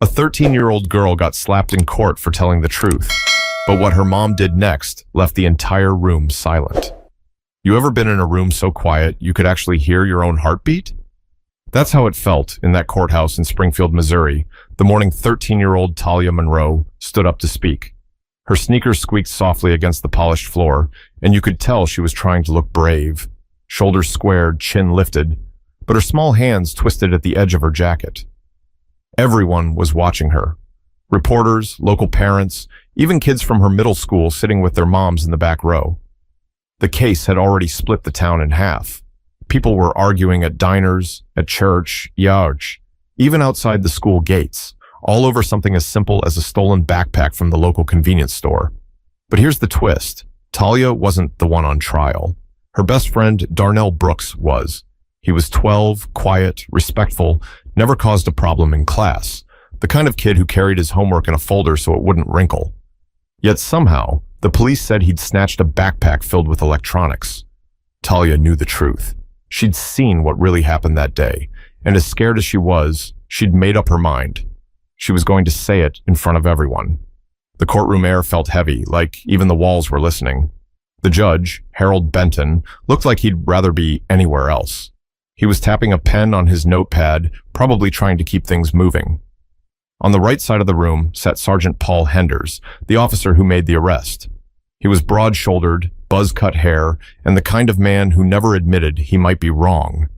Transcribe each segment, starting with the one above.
A 13-year-old girl got slapped in court for telling the truth, but what her mom did next left the entire room silent. You ever been in a room so quiet you could actually hear your own heartbeat? That's how it felt in that courthouse in Springfield, Missouri, the morning 13-year-old Talia Monroe stood up to speak. Her sneakers squeaked softly against the polished floor, and you could tell she was trying to look brave. Shoulders squared, chin lifted, but her small hands twisted at the edge of her jacket. Everyone was watching her. Reporters, local parents, even kids from her middle school sitting with their moms in the back row. The case had already split the town in half. People were arguing at diners, at church, even outside the school gates, all over something as simple as a stolen backpack from the local convenience store. But here's the twist. Talia wasn't the one on trial. Her best friend, Darnell Brooks, was. He was 12, quiet, respectful, never caused a problem in class, the kind of kid who carried his homework in a folder so it wouldn't wrinkle. Yet somehow, the police said he'd snatched a backpack filled with electronics. Talia knew the truth. She'd seen what really happened that day, and as scared as she was, she'd made up her mind. She was going to say it in front of everyone. The courtroom air felt heavy, like even the walls were listening. The judge, Harold Benton, looked like he'd rather be anywhere else. He was tapping a pen on his notepad, probably trying to keep things moving. On the right side of the room sat Sergeant Paul Henders, the officer who made the arrest. He was broad-shouldered, buzz-cut hair, and the kind of man who never admitted he might be wrong.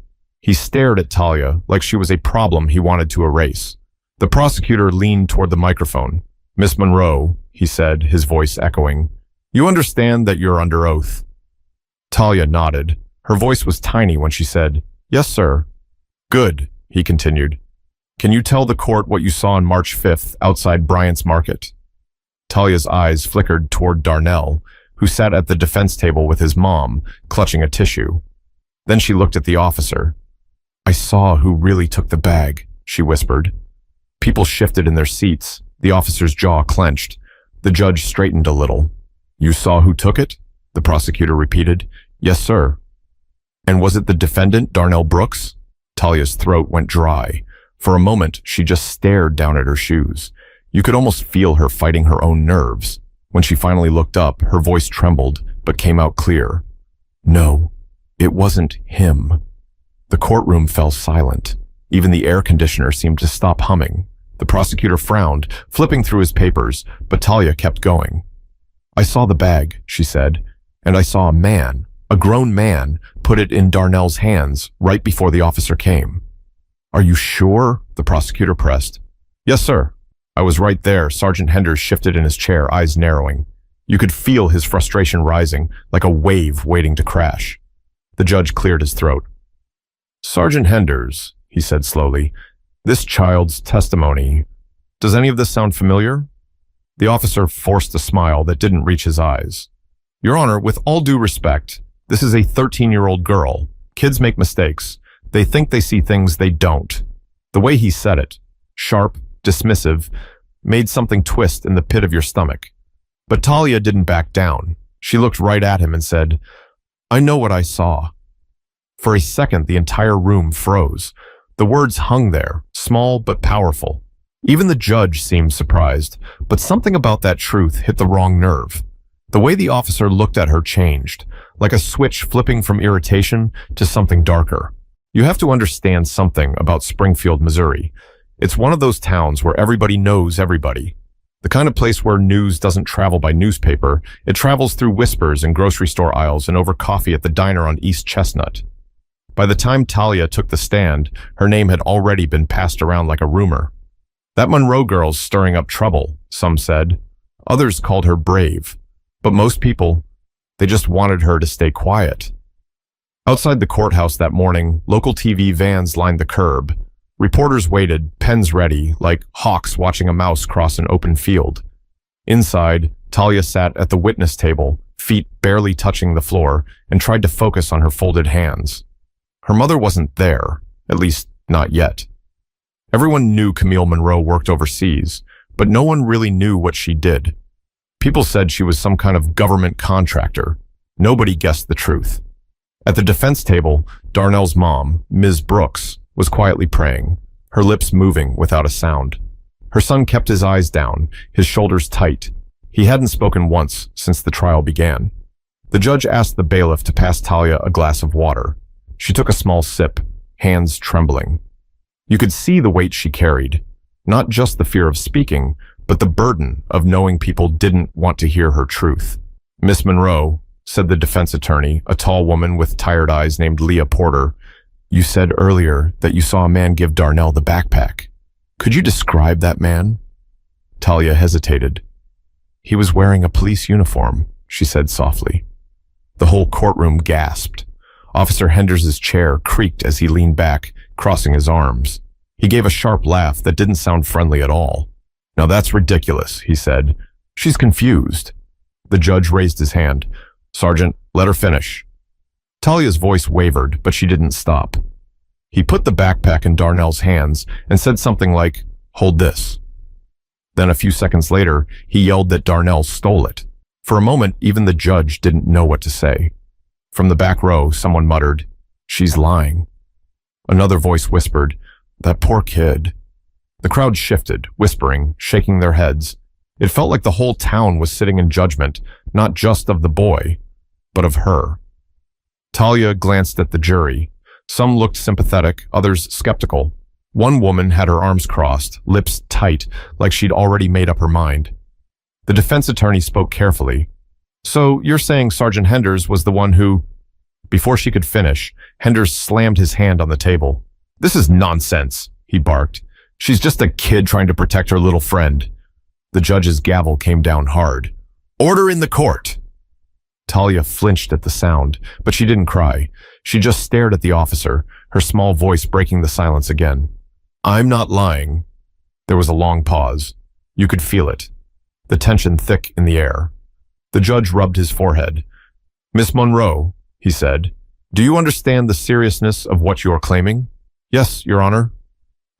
He stared at Talia like she was a problem he wanted to erase. The prosecutor leaned toward the microphone. "Miss Monroe," he said, his voice echoing, "you understand that you're under oath?" Talia nodded. Her voice was tiny when she said, "Yes, sir." "Good," he continued. "Can you tell the court what you saw on March 5th outside Bryant's Market?" Talia's eyes flickered toward Darnell, who sat at the defense table with his mom, clutching a tissue. Then she looked at the officer. "I saw who really took the bag," she whispered. People shifted in their seats. The officer's jaw clenched. The judge straightened a little. "You saw who took it?" the prosecutor repeated. "Yes, sir." "And was it the defendant, Darnell Brooks?" Talia's throat went dry. For a moment, she just stared down at her shoes. You could almost feel her fighting her own nerves. When she finally looked up, her voice trembled, but came out clear. "No, it wasn't him." The courtroom fell silent. Even the air conditioner seemed to stop humming. The prosecutor frowned, flipping through his papers, but Talia kept going. "I saw the bag," she said, "and I saw a grown man, put it in Darnell's hands right before the officer came." "Are you sure?" the prosecutor pressed. "Yes, sir. I was right there." Sergeant Henders shifted in his chair, eyes narrowing. You could feel his frustration rising, like a wave waiting to crash. The judge cleared his throat. "Sergeant Henders," he said slowly, "this child's testimony. Does any of this sound familiar?" The officer forced a smile that didn't reach his eyes. "Your Honor, with all due respect, this is a 13-year-old girl. Kids make mistakes. They think they see things they don't." The way he said it, sharp, dismissive, made something twist in the pit of your stomach. But Talia didn't back down. She looked right at him and said, "I know what I saw." For a second, the entire room froze. The words hung there, small but powerful. Even the judge seemed surprised, but something about that truth hit the wrong nerve. The way the officer looked at her changed, like a switch flipping from irritation to something darker. You have to understand something about Springfield, Missouri. It's one of those towns where everybody knows everybody. The kind of place where news doesn't travel by newspaper, it travels through whispers in grocery store aisles and over coffee at the diner on East Chestnut. By the time Talia took the stand, her name had already been passed around like a rumor. "That Monroe girl's stirring up trouble," some said. Others called her brave. But most people, they just wanted her to stay quiet. Outside the courthouse that morning, local TV vans lined the curb. Reporters waited, pens ready, like hawks watching a mouse cross an open field. Inside, Talia sat at the witness table, feet barely touching the floor, and tried to focus on her folded hands. Her mother wasn't there, at least not yet. Everyone knew Camille Monroe worked overseas, but no one really knew what she did. People said she was some kind of government contractor. Nobody guessed the truth. At the defense table, Darnell's mom, Ms. Brooks, was quietly praying, her lips moving without a sound. Her son kept his eyes down, his shoulders tight. He hadn't spoken once since the trial began. The judge asked the bailiff to pass Talia a glass of water. She took a small sip, hands trembling. You could see the weight she carried, not just the fear of speaking, but the burden of knowing people didn't want to hear her truth. "Miss Monroe," said the defense attorney, a tall woman with tired eyes named Leah Porter, "you said earlier that you saw a man give Darnell the backpack. Could you describe that man?" Talia hesitated. "He was wearing a police uniform," she said softly. The whole courtroom gasped. Officer Henders's chair creaked as he leaned back, crossing his arms. He gave a sharp laugh that didn't sound friendly at all. "Now that's ridiculous," he said. "She's confused." The judge raised his hand. "Sergeant, let her finish." Talia's voice wavered, but she didn't stop. He put the backpack in Darnell's hands and said something like, "Hold this." Then a few seconds later, he yelled that Darnell stole it. For a moment, even the judge didn't know what to say. From the back row, someone muttered, "She's lying." Another voice whispered, "That poor kid." The crowd shifted, whispering, shaking their heads. It felt like the whole town was sitting in judgment, not just of the boy, but of her. Talia glanced at the jury. Some looked sympathetic, others skeptical. One woman had her arms crossed, lips tight, like she'd already made up her mind. The defense attorney spoke carefully. "So you're saying Sergeant Henders was the one who—" Before she could finish, Henders slammed his hand on the table. "This is nonsense," he barked. "She's just a kid trying to protect her little friend." The judge's gavel came down hard. "Order in the court!" Talia flinched at the sound, but she didn't cry. She just stared at the officer, her small voice breaking the silence again. "I'm not lying." There was a long pause. You could feel it, the tension thick in the air. The judge rubbed his forehead. "Miss Monroe," he said, "do you understand the seriousness of what you are claiming?" "Yes, Your Honor."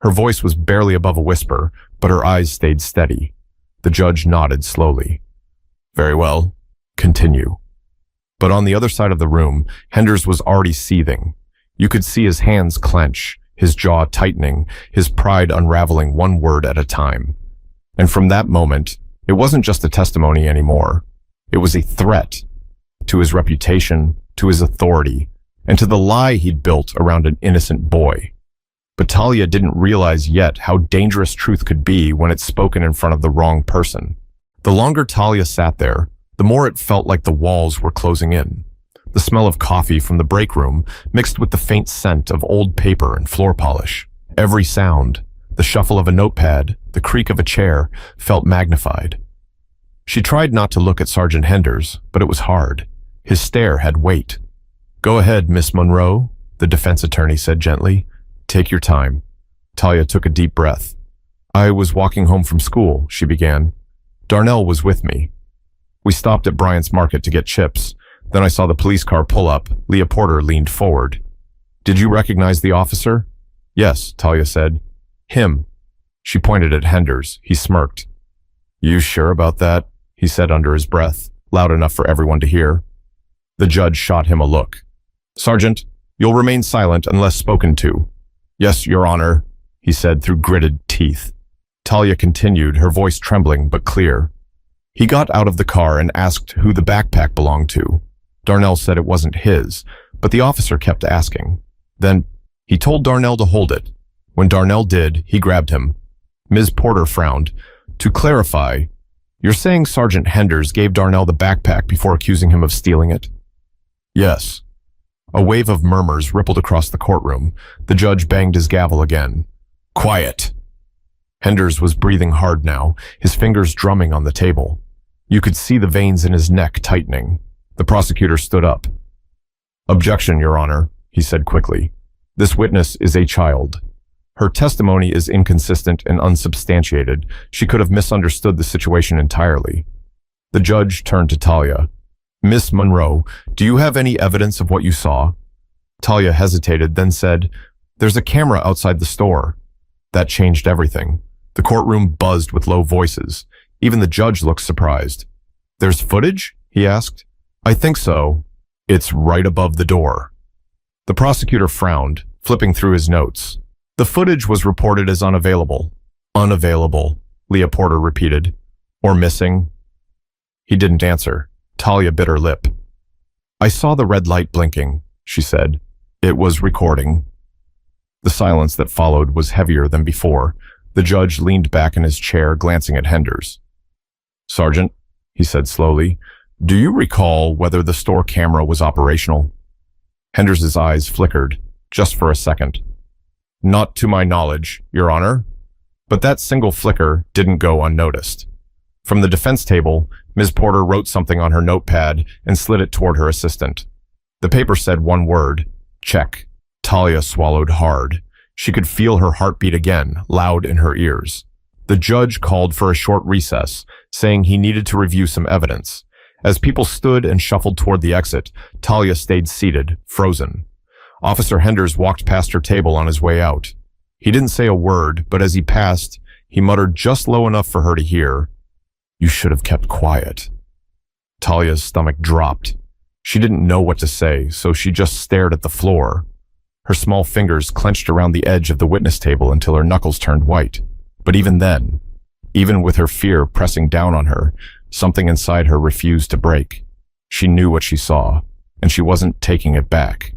Her voice was barely above a whisper, but her eyes stayed steady. The judge nodded slowly. "Very well. Continue." But on the other side of the room, Henders was already seething. You could see his hands clench, his jaw tightening, his pride unraveling one word at a time. And from that moment, it wasn't just a testimony anymore. It was a threat to his reputation, to his authority, and to the lie he'd built around an innocent boy. But Talia didn't realize yet how dangerous truth could be when it's spoken in front of the wrong person. The longer Talia sat there, the more it felt like the walls were closing in. The smell of coffee from the break room mixed with the faint scent of old paper and floor polish. Every sound, the shuffle of a notepad, the creak of a chair, felt magnified. She tried not to look at Sergeant Henders, but it was hard. His stare had weight. "Go ahead, Miss Monroe," the defense attorney said gently. "Take your time." Talia took a deep breath. "I was walking home from school," she began. "Darnell was with me. We stopped at Bryant's Market to get chips. Then I saw the police car pull up. Leah Porter leaned forward. "Did you recognize the officer?" "Yes," Talia said. "Him." She pointed at Henders. He smirked. "You sure about that?" he said under his breath, loud enough for everyone to hear. The judge shot him a look. "Sergeant, you'll remain silent unless spoken to." "Yes, Your Honor," he said through gritted teeth. Talia continued, her voice trembling but clear. He got out of the car and asked who the backpack belonged to. Darnell said it wasn't his, but the officer kept asking. Then he told Darnell to hold it. When Darnell did, he grabbed him. Ms. Porter frowned. "To clarify, you're saying Sergeant Henders gave Darnell the backpack before accusing him of stealing it?" "Yes." A wave of murmurs rippled across the courtroom. The judge banged his gavel again. "Quiet." Henders was breathing hard now, his fingers drumming on the table. You could see the veins in his neck tightening. The prosecutor stood up. "Objection, Your Honor," he said quickly. "This witness is a child. Her testimony is inconsistent and unsubstantiated. She could have misunderstood the situation entirely." The judge turned to Talia. "Miss Monroe, do you have any evidence of what you saw?" Talia hesitated, then said, "There's a camera outside the store." That changed everything. The courtroom buzzed with low voices. Even the judge looked surprised. "There's footage?" he asked. "I think so. It's right above the door." The prosecutor frowned, flipping through his notes. "The footage was reported as unavailable." "Unavailable," Leah Porter repeated. Or missing? He didn't answer. Talia bit her lip. I saw the red light blinking, she said. It was recording. The silence that followed was heavier than before. The judge leaned back in his chair, glancing at Henders. Sergeant, he said slowly, do you recall whether the store camera was operational? Henders's eyes flickered, just for a second. Not to my knowledge, Your Honor. But that single flicker didn't go unnoticed. From the defense table, Ms. Porter wrote something on her notepad and slid it toward her assistant. The paper said one word, check. Talia swallowed hard. She could feel her heartbeat again, loud in her ears. The judge called for a short recess, saying he needed to review some evidence. As people stood and shuffled toward the exit, Talia stayed seated, frozen. Officer Henders walked past her table on his way out. He didn't say a word, but as he passed, he muttered just low enough for her to hear, You should have kept quiet. Talia's stomach dropped. She didn't know what to say, so she just stared at the floor. Her small fingers clenched around the edge of the witness table until her knuckles turned white. But even then, even with her fear pressing down on her, something inside her refused to break. She knew what she saw, and she wasn't taking it back.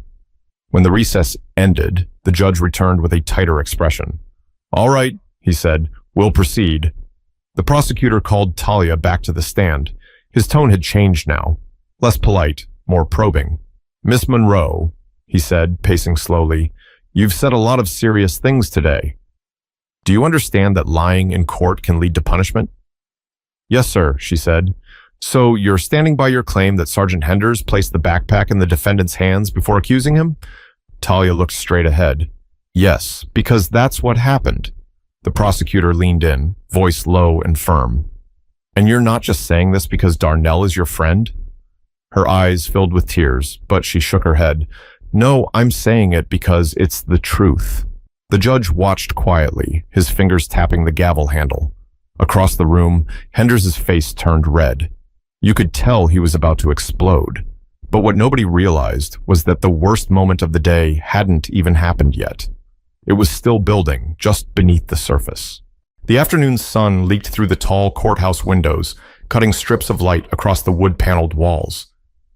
When the recess ended, the judge returned with a tighter expression. All right, he said, we'll proceed. The prosecutor called Talia back to the stand. His tone had changed now, less polite, more probing. Miss Monroe, he said, pacing slowly, you've said a lot of serious things today. Do you understand that lying in court can lead to punishment? Yes, sir, she said. So you're standing by your claim that Sergeant Henders placed the backpack in the defendant's hands before accusing him? Talia looked straight ahead. Yes, because that's what happened. The prosecutor leaned in, voice low and firm. And you're not just saying this because Darnell is your friend? Her eyes filled with tears, but she shook her head. No, I'm saying it because it's the truth. The judge watched quietly, his fingers tapping the gavel handle. Across the room, Henders's face turned red. You could tell he was about to explode. But what nobody realized was that the worst moment of the day hadn't even happened yet. It was still building, just beneath the surface. The afternoon sun leaked through the tall courthouse windows, cutting strips of light across the wood-paneled walls.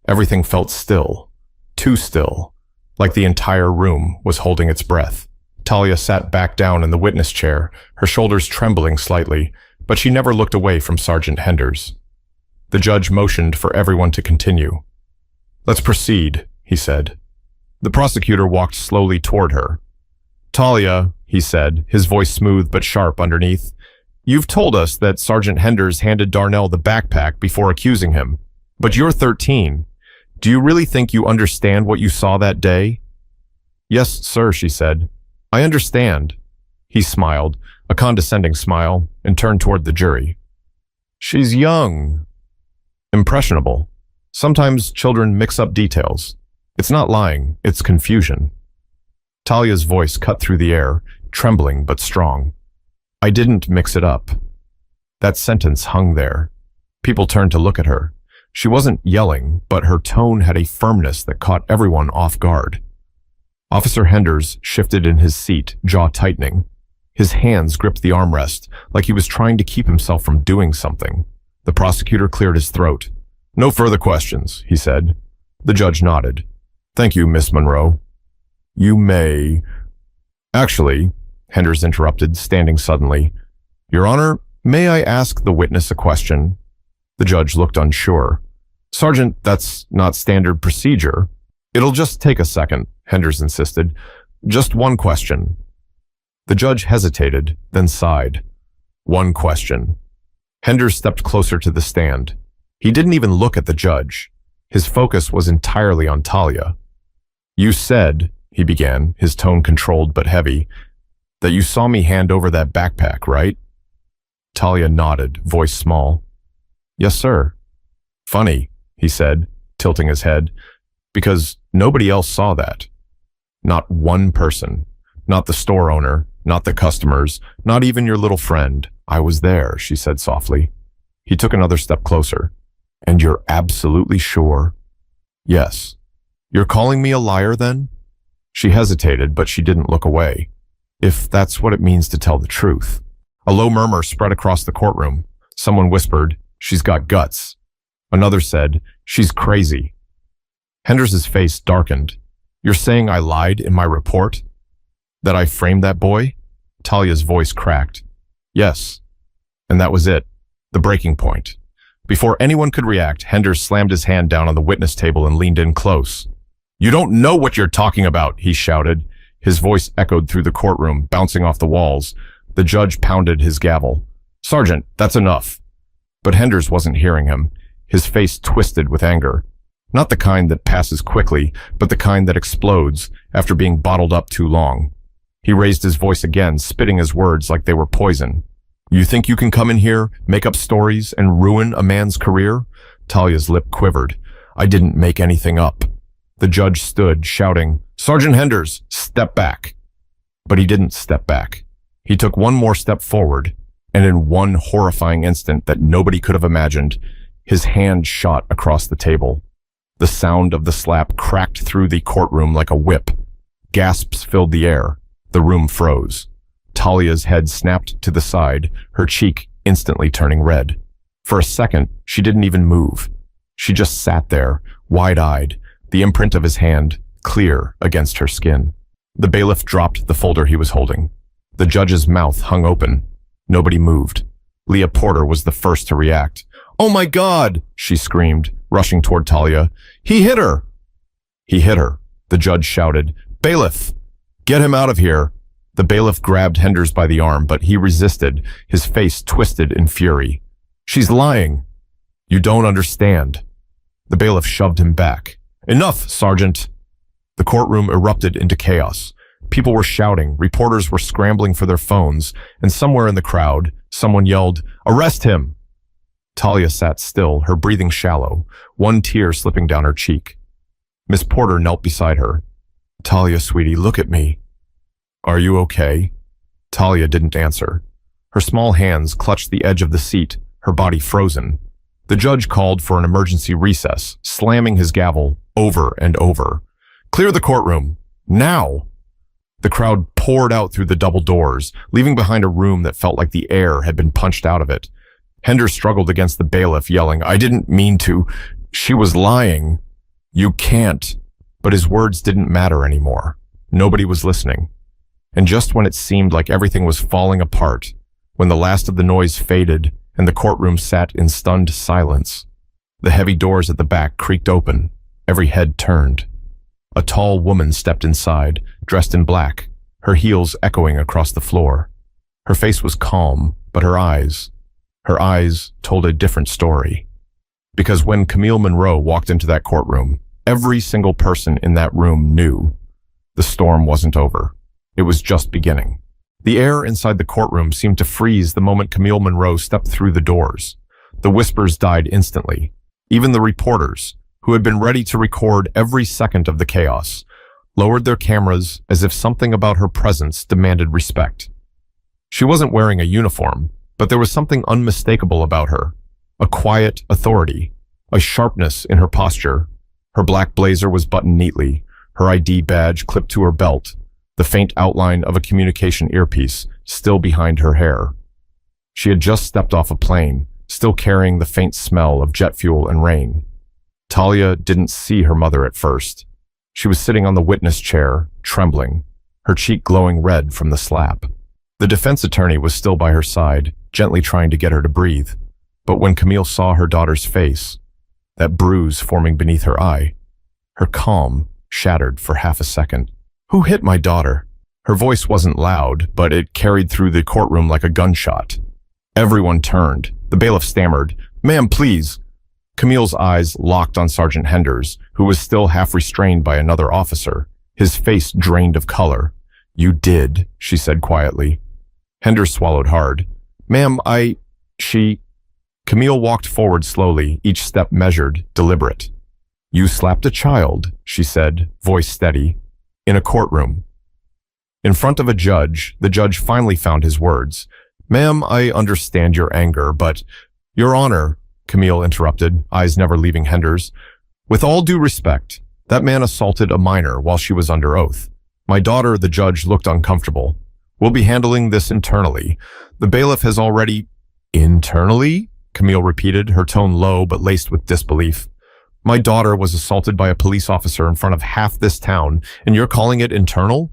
Everything felt still, too still, like the entire room was holding its breath. Talia sat back down in the witness chair, her shoulders trembling slightly, but she never looked away from Sergeant Henders. The judge motioned for everyone to continue. Let's proceed, he said. The prosecutor walked slowly toward her. Talia, he said, his voice smooth but sharp underneath, you've told us that Sergeant Henders handed Darnell the backpack before accusing him. But you're 13. Do you really think you understand what you saw that day? Yes, sir, she said. I understand. He smiled, a condescending smile, and turned toward the jury. She's young. Impressionable. Sometimes children mix up details. It's not lying, it's confusion. Talia's voice cut through the air, trembling but strong. I didn't mix it up. That sentence hung there. People turned to look at her. She wasn't yelling, but her tone had a firmness that caught everyone off guard. Officer Henders shifted in his seat, jaw tightening. His hands gripped the armrest, like he was trying to keep himself from doing something. The prosecutor cleared his throat. No further questions, he said. The judge nodded. Thank you, Miss Monroe. You may... Actually, Henders interrupted, standing suddenly. Your Honor, may I ask the witness a question? The judge looked unsure. Sergeant, that's not standard procedure. It'll just take a second, Henders insisted. Just one question. The judge hesitated, then sighed. One question. Henders stepped closer to the stand. He didn't even look at the judge. His focus was entirely on Talia. You said, he began, his tone controlled but heavy, that you saw me hand over that backpack, right? Talia nodded, voice small. Yes, sir. Funny, he said, tilting his head, because nobody else saw that. Not one person. Not the store owner, not the customers, not even your little friend. I was there, she said softly. He took another step closer. And you're absolutely sure? Yes. You're calling me a liar then? She hesitated, but she didn't look away. If that's what it means to tell the truth. A low murmur spread across the courtroom. Someone whispered, "She's got guts." Another said, "She's crazy." Henders's face darkened. "You're saying I lied in my report? That I framed that boy?" Talia's voice cracked. "Yes." And that was it. The breaking point. Before anyone could react, Henders slammed his hand down on the witness table and leaned in close. "You don't know what you're talking about," he shouted. His voice echoed through the courtroom, bouncing off the walls. The judge pounded his gavel. "Sergeant, that's enough." But Henders wasn't hearing him. His face twisted with anger. Not the kind that passes quickly, but the kind that explodes after being bottled up too long. He raised his voice again, spitting his words like they were poison. "You think you can come in here, make up stories, and ruin a man's career?" Talia's lip quivered. "I didn't make anything up." The judge stood, shouting, "Sergeant Henders, step back." But he didn't step back. He took one more step forward, and in one horrifying instant that nobody could have imagined, his hand shot across the table. The sound of the slap cracked through the courtroom like a whip. Gasps filled the air. The room froze. Talia's head snapped to the side, her cheek instantly turning red. For a second, she didn't even move. She just sat there, wide-eyed, the imprint of his hand clear against her skin. The bailiff dropped the folder he was holding. The judge's mouth hung open. Nobody moved. Leah Porter was the first to react. "Oh my God!" she screamed, rushing toward Talia. "He hit her!" "He hit her," the judge shouted. "Bailiff, get him out of here!" The bailiff grabbed Henders by the arm, but he resisted, his face twisted in fury. "She's lying." "You don't understand." The bailiff shoved him back. "Enough, Sergeant!" The courtroom erupted into chaos. People were shouting, reporters were scrambling for their phones, and somewhere in the crowd, someone yelled, "Arrest him!" Talia sat still, her breathing shallow, one tear slipping down her cheek. Miss Porter knelt beside her. "Talia, sweetie, look at me." "Are you okay?" Talia didn't answer. Her small hands clutched the edge of the seat, her body frozen. The judge called for an emergency recess, slamming his gavel over and over. "Clear the courtroom! Now!" The crowd poured out through the double doors, leaving behind a room that felt like the air had been punched out of it. Henders struggled against the bailiff, yelling, "I didn't mean to. She was lying." "You can't." But his words didn't matter anymore. Nobody was listening. And just when it seemed like everything was falling apart, when the last of the noise faded and the courtroom sat in stunned silence, the heavy doors at the back creaked open. Every head turned. A tall woman stepped inside, dressed in black, her heels echoing across the floor. Her face was calm, but her eyes told a different story. Because when Camille Monroe walked into that courtroom, every single person in that room knew the storm wasn't over. It was just beginning. The air inside the courtroom seemed to freeze the moment Camille Monroe stepped through the doors. The whispers died instantly. Even the reporters, who had been ready to record every second of the chaos, lowered their cameras as if something about her presence demanded respect. She wasn't wearing a uniform, but there was something unmistakable about her. A quiet authority, a sharpness in her posture. Her black blazer was buttoned neatly, her ID badge clipped to her belt, the faint outline of a communication earpiece still behind her hair. She had just stepped off a plane, still carrying the faint smell of jet fuel and rain. Talia didn't see her mother at first. She was sitting on the witness chair, trembling, her cheek glowing red from the slap. The defense attorney was still by her side, gently trying to get her to breathe. But when Camille saw her daughter's face, that bruise forming beneath her eye, her calm shattered for half a second. "Who hit my daughter?" Her voice wasn't loud, but it carried through the courtroom like a gunshot. Everyone turned. The bailiff stammered, "Ma'am, please." Camille's eyes locked on Sergeant Henders, who was still half restrained by another officer, his face drained of color. "You did," she said quietly. Henders swallowed hard. "Ma'am, she..." Camille walked forward slowly, each step measured, deliberate. "You slapped a child," she said, voice steady, "in a courtroom." In front of a judge, the judge finally found his words. "Ma'am, I understand your anger, but..." "Your Honor," Camille interrupted, eyes never leaving Henders. "With all due respect, that man assaulted a minor while she was under oath. My daughter," the judge looked uncomfortable, We'll be handling this internally. The bailiff has already... Internally? Camille repeated, her tone low but laced with disbelief. My daughter was assaulted by a police officer in front of half this town, and you're calling it internal?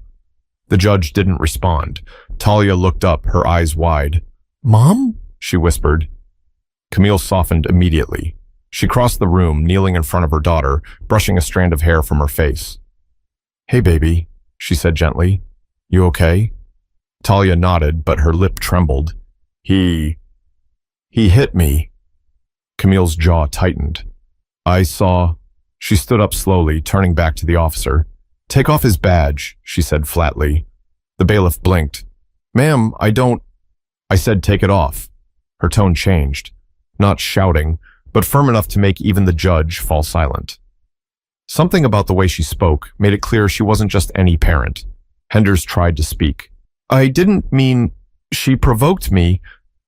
The judge didn't respond. Talia looked up, her eyes wide. Mom? She whispered. Camille softened immediately. She crossed the room, kneeling in front of her daughter, brushing a strand of hair from her face. Hey, baby, she said gently. You okay? Talia nodded, but her lip trembled. He hit me. Camille's jaw tightened. I saw... She stood up slowly, turning back to the officer. Take off his badge, she said flatly. The bailiff blinked. Ma'am, I don't... I said take it off. Her tone changed. Not shouting, but firm enough to make even the judge fall silent. Something about the way she spoke made it clear she wasn't just any parent. Henders tried to speak. I didn't mean... She provoked me.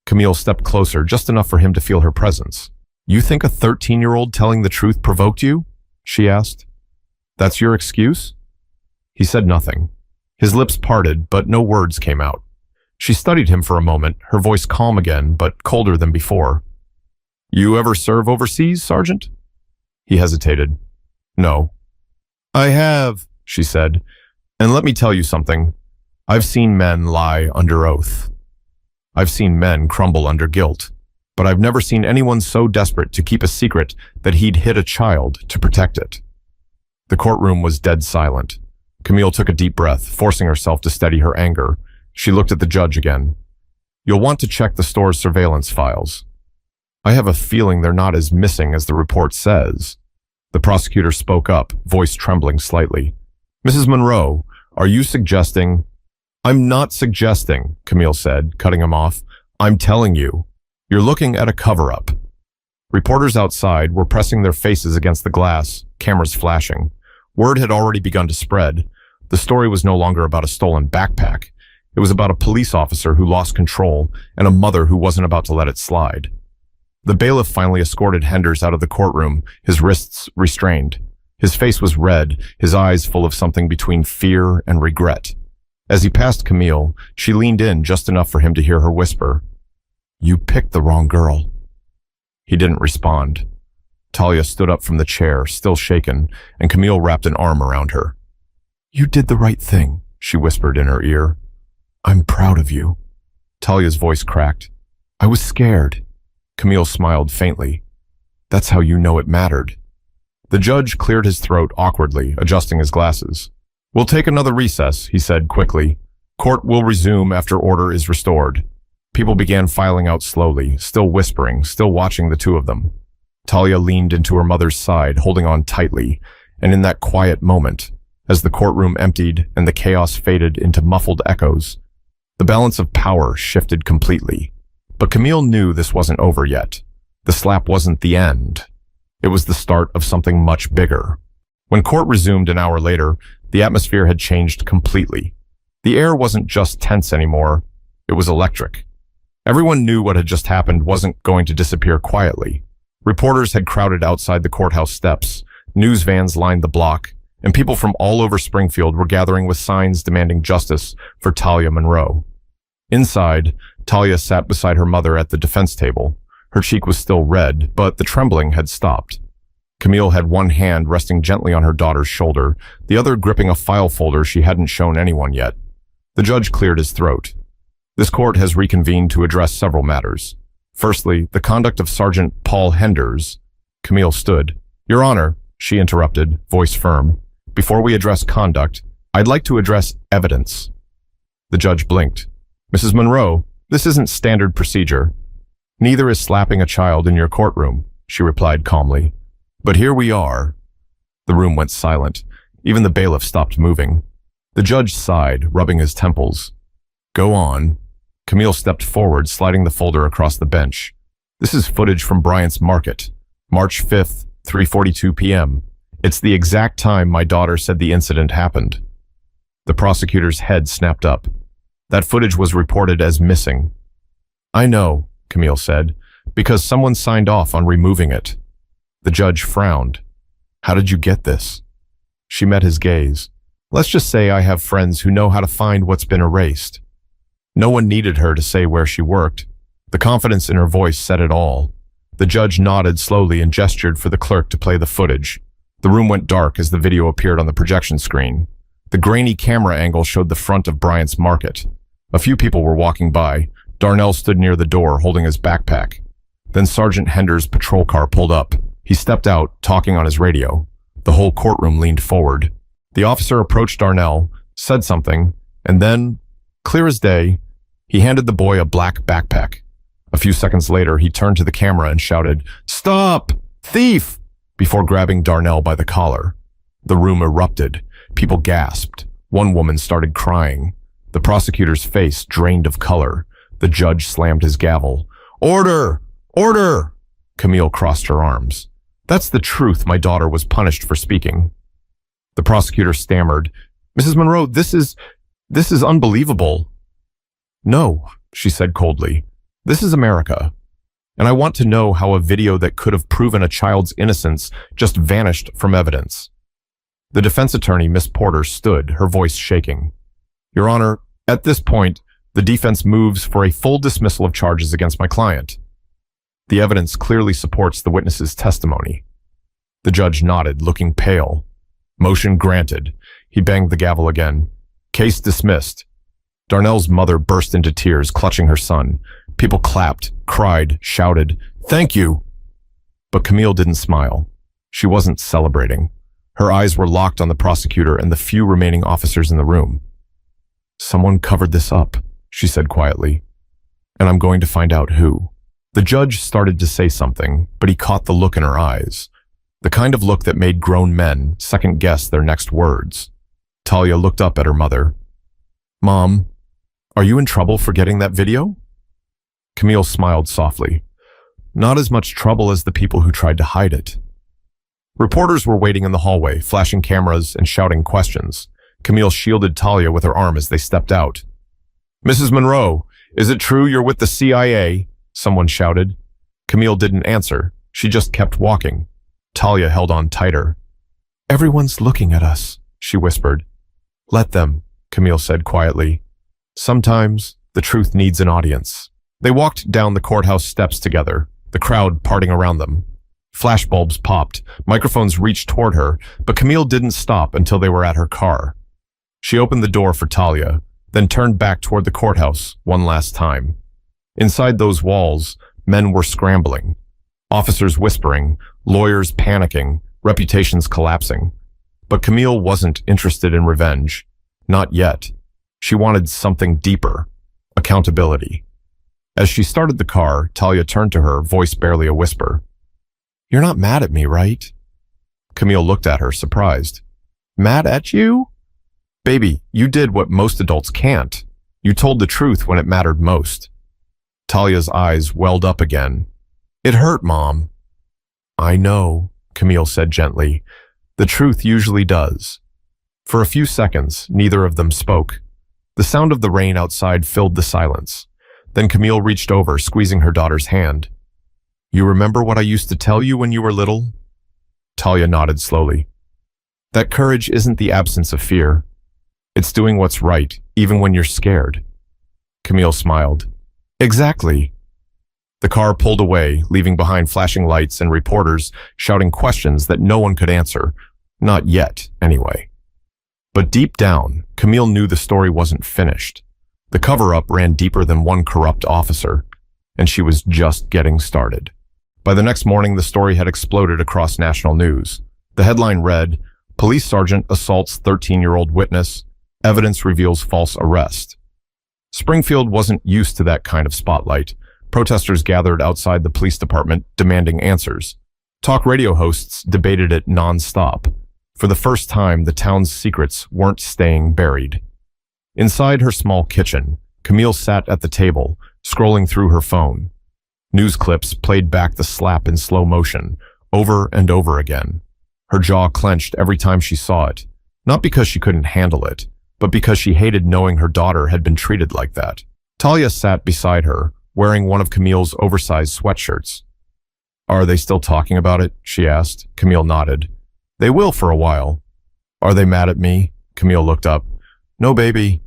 Camille stepped closer, just enough for him to feel her presence. You think a 13-year-old telling the truth provoked you? She asked. That's your excuse? He said nothing. His lips parted, but no words came out. She studied him for a moment, her voice calm again, but colder than before. You ever serve overseas, Sergeant? He hesitated. No. I have, she said. And let me tell you something. I've seen men lie under oath. I've seen men crumble under guilt. But I've never seen anyone so desperate to keep a secret that he'd hit a child to protect it. The courtroom was dead silent. Camille took a deep breath, forcing herself to steady her anger. She looked at the judge again. You'll want to check the store's surveillance files. I have a feeling they're not as missing as the report says. The prosecutor spoke up, voice trembling slightly. Mrs. Monroe, are you suggesting... I'm not suggesting, Camille said, cutting him off. I'm telling you. You're looking at a cover-up. Reporters outside were pressing their faces against the glass, cameras flashing. Word had already begun to spread. The story was no longer about a stolen backpack. It was about a police officer who lost control and a mother who wasn't about to let it slide. The bailiff finally escorted Henders out of the courtroom, his wrists restrained. His face was red, his eyes full of something between fear and regret. As he passed Camille, she leaned in just enough for him to hear her whisper, You picked the wrong girl. He didn't respond. Talia stood up from the chair, still shaken, and Camille wrapped an arm around her. You did the right thing, she whispered in her ear. I'm proud of you. Talia's voice cracked. I was scared. Camille smiled faintly. That's how you know it mattered. The judge cleared his throat awkwardly, adjusting his glasses. We'll take another recess, he said quickly. Court will resume after order is restored. People began filing out slowly, still whispering, still watching the two of them. Talia leaned into her mother's side, holding on tightly, and in that quiet moment, as the courtroom emptied and the chaos faded into muffled echoes, the balance of power shifted completely. But Camille knew this wasn't over yet. The slap wasn't the end. It was the start of something much bigger. When court resumed an hour later, the atmosphere had changed completely. The air wasn't just tense anymore, it was electric. Everyone knew what had just happened wasn't going to disappear quietly. Reporters had crowded outside the courthouse steps, news vans lined the block, and people from all over Springfield were gathering with signs demanding justice for Talia Monroe. Inside, Talia sat beside her mother at the defense table. Her cheek was still red, but the trembling had stopped. Camille had one hand resting gently on her daughter's shoulder, the other gripping a file folder she hadn't shown anyone yet. The judge cleared his throat. This court has reconvened to address several matters. Firstly, the conduct of Sergeant Paul Henders. Camille stood. Your Honor, she interrupted, voice firm. Before we address conduct, I'd like to address evidence. The judge blinked. Mrs. Monroe, this isn't standard procedure. Neither is slapping a child in your courtroom, she replied calmly. But here we are. The room went silent. Even the bailiff stopped moving. The judge sighed, rubbing his temples. Go on. Camille stepped forward, sliding the folder across the bench. This is footage from Bryant's Market, March 5th, 3:42 p.m. It's the exact time my daughter said the incident happened. The prosecutor's head snapped up. That footage was reported as missing. I know, Camille said, because someone signed off on removing it. The judge frowned. How did you get this? She met his gaze. Let's just say I have friends who know how to find what's been erased. No one needed her to say where she worked. The confidence in her voice said it all. The judge nodded slowly and gestured for the clerk to play the footage. The room went dark as the video appeared on the projection screen. The grainy camera angle showed the front of Bryant's Market. A few people were walking by. Darnell stood near the door holding his backpack. Then Sergeant Hender's patrol car pulled up. He stepped out, talking on his radio. The whole courtroom leaned forward. The officer approached Darnell, said something, and then, clear as day, he handed the boy a black backpack. A few seconds later, he turned to the camera and shouted, "Stop! Thief!" before grabbing Darnell by the collar. The room erupted. People gasped. One woman started crying. The prosecutor's face drained of color. The judge slammed his gavel. "Order! Order!" Camille crossed her arms. "That's the truth. My daughter was punished for speaking." The prosecutor stammered, "Mrs. Monroe, this is unbelievable." "No," she said coldly. "This is America. And I want to know how a video that could have proven a child's innocence just vanished from evidence." The defense attorney, Miss Porter, stood, her voice shaking. "Your Honor, at this point, the defense moves for a full dismissal of charges against my client. The evidence clearly supports the witness's testimony." The judge nodded, looking pale. "Motion granted." He banged the gavel again. "Case dismissed." Darnell's mother burst into tears, clutching her son. People clapped, cried, shouted, "Thank you!" But Camille didn't smile. She wasn't celebrating. Her eyes were locked on the prosecutor and the few remaining officers in the room. "Someone covered this up," she said quietly, "and I'm going to find out who." The judge started to say something, but he caught the look in her eyes, the kind of look that made grown men second-guess their next words. Talia looked up at her mother. "Mom, are you in trouble for getting that video?" Camille smiled softly. "Not as much trouble as the people who tried to hide it." Reporters were waiting in the hallway, flashing cameras and shouting questions. Camille shielded Talia with her arm as they stepped out. "Mrs. Monroe, is it true you're with the CIA?" someone shouted. Camille didn't answer. She just kept walking. Talia held on tighter. "Everyone's looking at us," she whispered. "Let them," Camille said quietly. "Sometimes the truth needs an audience." They walked down the courthouse steps together, the crowd parting around them. Flashbulbs popped, microphones reached toward her, but Camille didn't stop until they were at her car. She opened the door for Talia, then turned back toward the courthouse one last time. Inside those walls, men were scrambling. Officers whispering, lawyers panicking, reputations collapsing. But Camille wasn't interested in revenge. Not yet. She wanted something deeper. Accountability. As she started the car, Talia turned to her, voice barely a whisper. "You're not mad at me, right?" Camille looked at her, surprised. "Mad at you?" "Baby, you did what most adults can't. You told the truth when it mattered most." Talia's eyes welled up again. "It hurt, Mom." "I know," Camille said gently. "The truth usually does." For a few seconds, neither of them spoke. The sound of the rain outside filled the silence. Then Camille reached over, squeezing her daughter's hand. "You remember what I used to tell you when you were little?" Talia nodded slowly. "That courage isn't the absence of fear. It's doing what's right, even when you're scared." Camille smiled. "Exactly." The car pulled away, leaving behind flashing lights and reporters shouting questions that no one could answer. Not yet, anyway. But deep down, Camille knew the story wasn't finished. The cover-up ran deeper than one corrupt officer, and she was just getting started. By the next morning, the story had exploded across national news. The headline read, "Police Sergeant Assaults 13-year-old Witness. Evidence Reveals False Arrest." Springfield wasn't used to that kind of spotlight. Protesters gathered outside the police department, demanding answers. Talk radio hosts debated it non-stop. For the first time, the town's secrets weren't staying buried. Inside her small kitchen, Camille sat at the table, scrolling through her phone. News clips played back the slap in slow motion, over and over again. Her jaw clenched every time she saw it, not because she couldn't handle it, but because she hated knowing her daughter had been treated like that. Talia sat beside her, wearing one of Camille's oversized sweatshirts. "Are they still talking about it?" she asked. Camille nodded. "They will for a while." "Are they mad at me?" Camille looked up. "No, baby.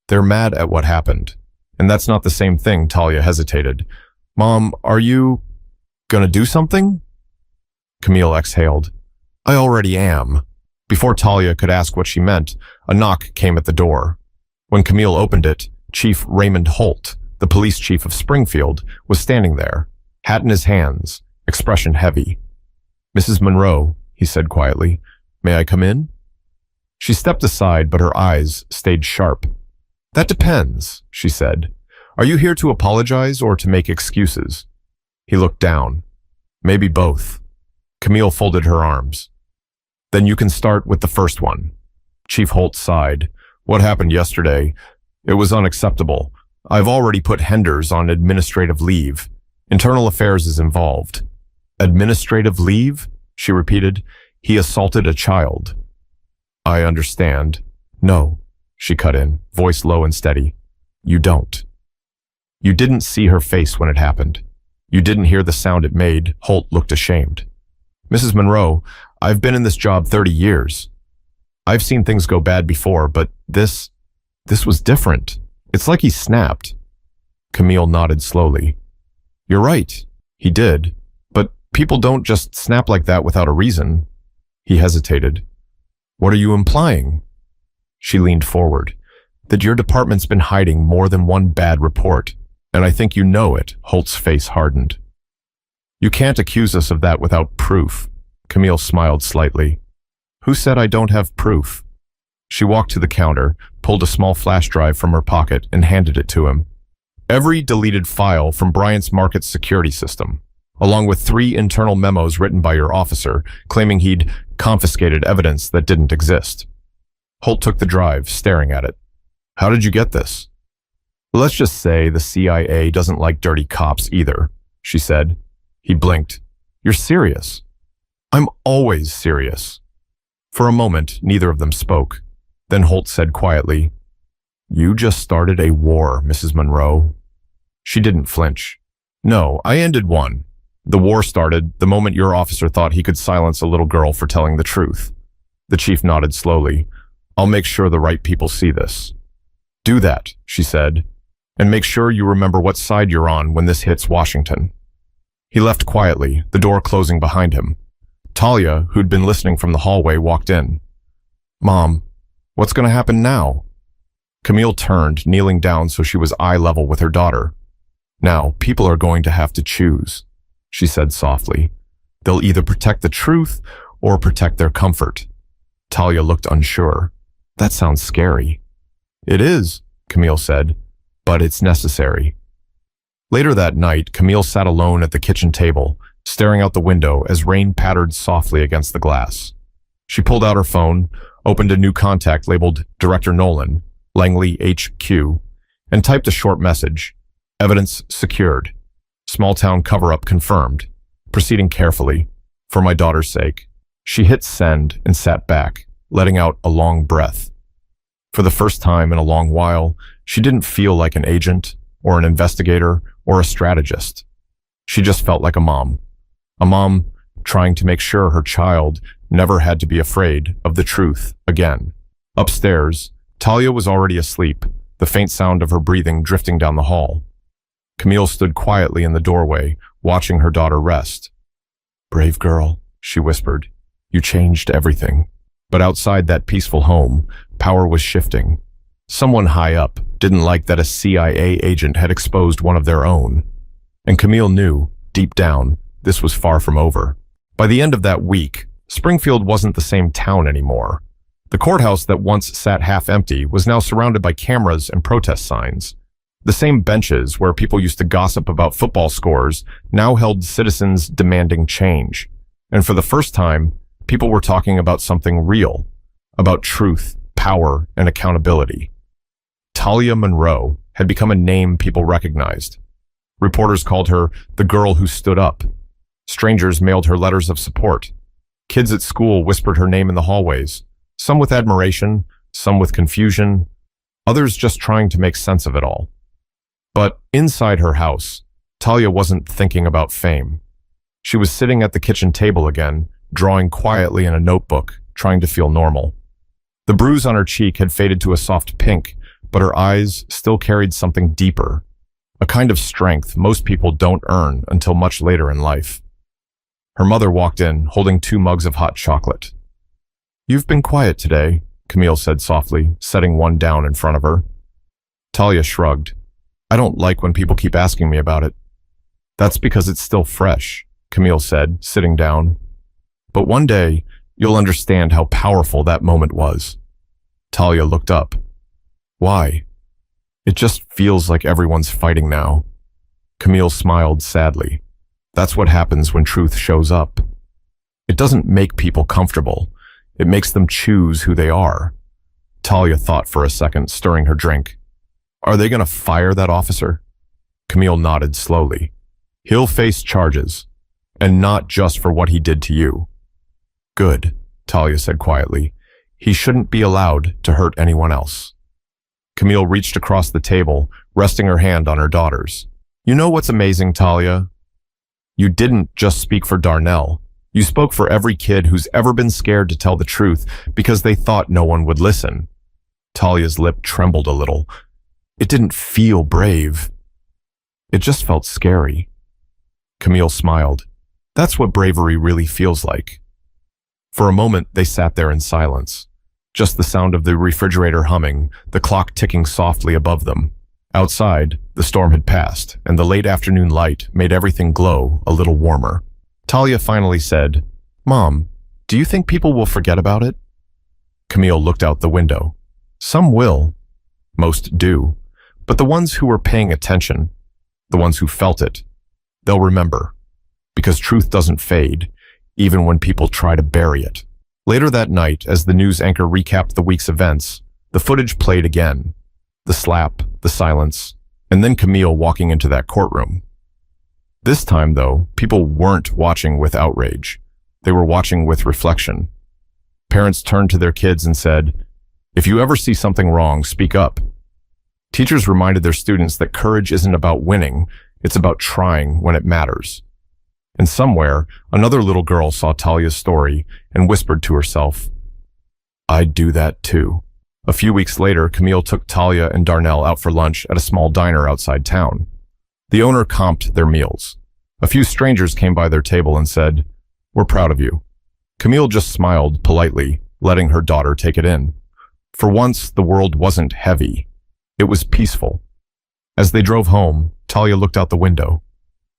They're mad at what happened. And that's not the same thing, Talia hesitated. Mom, are you gonna do something? Camille exhaled. I already am. Before Talia could ask what she meant, a knock came at the door. When Camille opened it, Chief Raymond Holt, the police chief of Springfield, was standing there, hat in his hands, expression heavy. Mrs. Monroe, he said quietly, may I come in? She stepped aside, but her eyes stayed sharp. That depends, she said. Are you here to apologize or to make excuses? He looked down. Maybe both. Camille folded her arms. Then you can start with the first one. Chief Holt sighed. What happened yesterday? It was unacceptable. I've already put Henders on administrative leave. Internal Affairs is involved. Administrative leave? She repeated. He assaulted a child. I understand. No, she cut in, voice low and steady. You don't. You didn't see her face when it happened. You didn't hear the sound it made. Holt looked ashamed. Mrs. Monroe, I've been in this job 30 years. I've seen things go bad before, but this was different. It's like he snapped. Camille nodded slowly. You're right. He did. But people don't just snap like that without a reason. He hesitated. What are you implying? She leaned forward. That your department's been hiding more than one bad report. And I think you know it. Holt's face hardened. You can't accuse us of that without proof. Camille smiled slightly. Who said I don't have proof? She walked to the counter, pulled a small flash drive from her pocket, and handed it to him. Every deleted file from Bryant's market security system, along with 3 internal memos written by your officer, claiming he'd confiscated evidence that didn't exist. Holt took the drive, staring at it. How did you get this? Let's just say the CIA doesn't like dirty cops either, she said. He blinked. You're serious? I'm always serious. For a moment, neither of them spoke. Then Holt said quietly, You just started a war, Mrs. Monroe. She didn't flinch. No, I ended one. The war started the moment your officer thought he could silence a little girl for telling the truth. The chief nodded slowly. I'll make sure the right people see this. Do that, she said, and make sure you remember what side you're on when this hits Washington. He left quietly, the door closing behind him. Talia, who'd been listening from the hallway, walked in. Mom, what's going to happen now? Camille turned, kneeling down so she was eye level with her daughter. Now, people are going to have to choose, she said softly. They'll either protect the truth or protect their comfort. Talia looked unsure. That sounds scary. It is, Camille said, but it's necessary. Later that night, Camille sat alone at the kitchen table, staring out the window as rain pattered softly against the glass. She pulled out her phone, opened a new contact labeled Director Nolan, Langley HQ, and typed a short message. Evidence secured. Small town cover-up confirmed. Proceeding carefully. For my daughter's sake. She hit send and sat back, letting out a long breath. For the first time in a long while, she didn't feel like an agent, or an investigator, or a strategist. She just felt like a mom. A mom trying to make sure her child never had to be afraid of the truth again. Upstairs, Talia was already asleep, the faint sound of her breathing drifting down the hall. Camille stood quietly in the doorway, watching her daughter rest. Brave girl, she whispered. You changed everything. But outside that peaceful home, power was shifting. Someone high up didn't like that a CIA agent had exposed one of their own. And Camille knew, deep down, this was far from over. By the end of that week, Springfield wasn't the same town anymore. The courthouse that once sat half empty was now surrounded by cameras and protest signs. The same benches where people used to gossip about football scores now held citizens demanding change. And for the first time, people were talking about something real, about truth, power, and accountability. Talia Monroe had become a name people recognized. Reporters called her the girl who stood up. Strangers mailed her letters of support. Kids at school whispered her name in the hallways, some with admiration, some with confusion, others just trying to make sense of it all. But inside her house, Talia wasn't thinking about fame. She was sitting at the kitchen table again, drawing quietly in a notebook, trying to feel normal. The bruise on her cheek had faded to a soft pink, but her eyes still carried something deeper, a kind of strength most people don't earn until much later in life. Her mother walked in, holding 2 mugs of hot chocolate. "You've been quiet today," Camille said softly, setting one down in front of her. Talia shrugged. "I don't like when people keep asking me about it." "That's because it's still fresh," Camille said, sitting down. "But one day, you'll understand how powerful that moment was." Talia looked up. "Why?" "It just feels like everyone's fighting now." Camille smiled sadly. "That's what happens when truth shows up. It doesn't make people comfortable. It makes them choose who they are." Talia thought for a second, stirring her drink. "Are they going to fire that officer?" Camille nodded slowly. "He'll face charges, and not just for what he did to you." "Good," Talia said quietly. "He shouldn't be allowed to hurt anyone else." Camille reached across the table, resting her hand on her daughter's. "You know what's amazing, Talia? You didn't just speak for Darnell. You spoke for every kid who's ever been scared to tell the truth because they thought no one would listen." Talia's lip trembled a little. "It didn't feel brave. It just felt scary." Camille smiled. "That's what bravery really feels like." For a moment, they sat there in silence. Just the sound of the refrigerator humming, the clock ticking softly above them. Outside, the storm had passed, and the late afternoon light made everything glow a little warmer. Talia finally said, "Mom, do you think people will forget about it?" Camille looked out the window. "Some will. Most do. But the ones who were paying attention, the ones who felt it, they'll remember. Because truth doesn't fade, even when people try to bury it." Later that night, as the news anchor recapped the week's events, the footage played again. The slap, the silence, and then Camille walking into that courtroom. This time, though, people weren't watching with outrage. They were watching with reflection. Parents turned to their kids and said, "If you ever see something wrong, speak up." Teachers reminded their students that courage isn't about winning, it's about trying when it matters. And somewhere, another little girl saw Talia's story and whispered to herself, "I'd do that too." A few weeks later, Camille took Talia and Darnell out for lunch at a small diner outside town. The owner comped their meals. A few strangers came by their table and said, "We're proud of you." Camille just smiled politely, letting her daughter take it in. For once, the world wasn't heavy. It was peaceful. As they drove home, Talia looked out the window.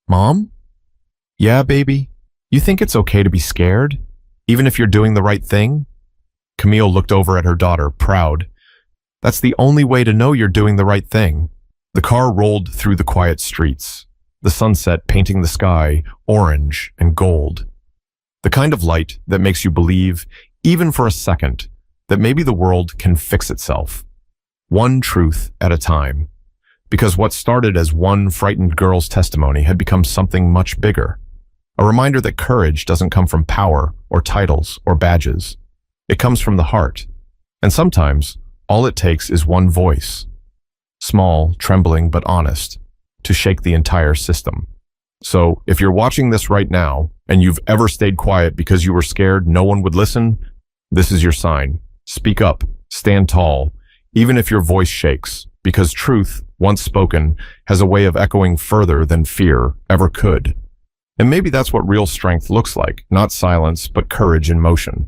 "Mom?" "Yeah, baby? You think it's okay to be scared, even if you're doing the right thing?" Camille looked over at her daughter, proud. "That's the only way to know you're doing the right thing." The car rolled through the quiet streets, the sunset painting the sky orange and gold. The kind of light that makes you believe, even for a second, that maybe the world can fix itself. One truth at a time. Because what started as one frightened girl's testimony had become something much bigger. A reminder that courage doesn't come from power or titles or badges. It comes from the heart. And sometimes, all it takes is one voice. Small, trembling, but honest, to shake the entire system. So, if you're watching this right now, and you've ever stayed quiet because you were scared no one would listen, this is your sign. Speak up, stand tall, even if your voice shakes, because truth, once spoken, has a way of echoing further than fear ever could. And maybe that's what real strength looks like, not silence, but courage in motion.